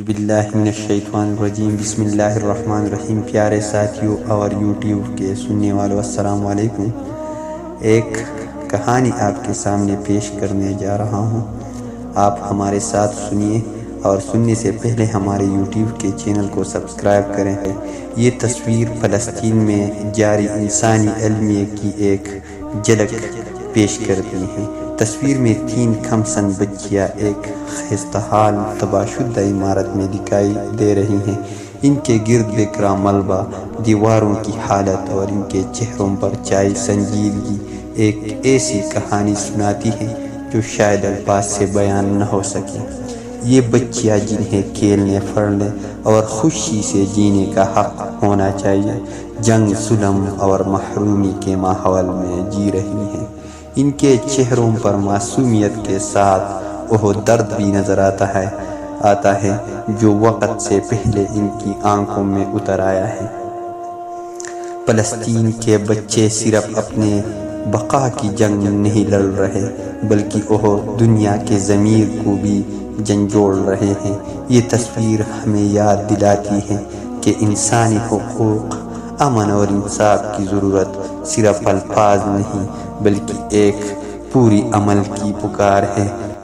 باللہ من الشیطان الرجیم بسم اللہ الرحمن الرحیم۔ پیارے ساتھیوں اور یوٹیوب کے سننے والوں السلام علیکم۔ ایک کہانی آپ کے سامنے پیش کرنے جا رہا ہوں، آپ ہمارے ساتھ سنیے اور سننے سے پہلے ہمارے یوٹیوب کے چینل کو سبسکرائب کریں۔ یہ تصویر فلسطین میں جاری انسانی المیہ کی ایک جھلک پیش کرتی ہے۔ تصویر میں 3 کم سن بچیاں ایک خستحال تباہ شدہ عمارت میں دکھائی دے رہی ہیں۔ ان کے گرد بکھرا ملبہ، دیواروں کی حالت اور ان کے چہروں پر چھائی سنجیدگی ایک ایسی کہانی سناتی ہے جو شاید الفاظ سے بیان نہ ہو سکے۔ یہ بچیاں جنہیں کھیلنے پھرنے اور خوشی سے جینے کا حق ہونا چاہیے، جنگ، ظلم اور محرومی کے ماحول میں جی رہی ہیں۔ ان کے چہروں پر معصومیت کے ساتھ وہ درد بھی نظر آتا ہے جو وقت سے پہلے ان کی آنکھوں میں اتر آیا ہے۔ فلسطین کے بچے صرف اپنے بقا کی جنگ نہیں لڑ رہے بلکہ وہ دنیا کے ضمیر کو بھی جھنجھوڑ رہے ہیں۔ یہ تصویر ہمیں یاد دلاتی ہے کہ انسانی حقوق، امن اور انصاف کی ضرورت صرف الفاظ نہیں بلکہ ایک پوری عمل کی پکار ہے۔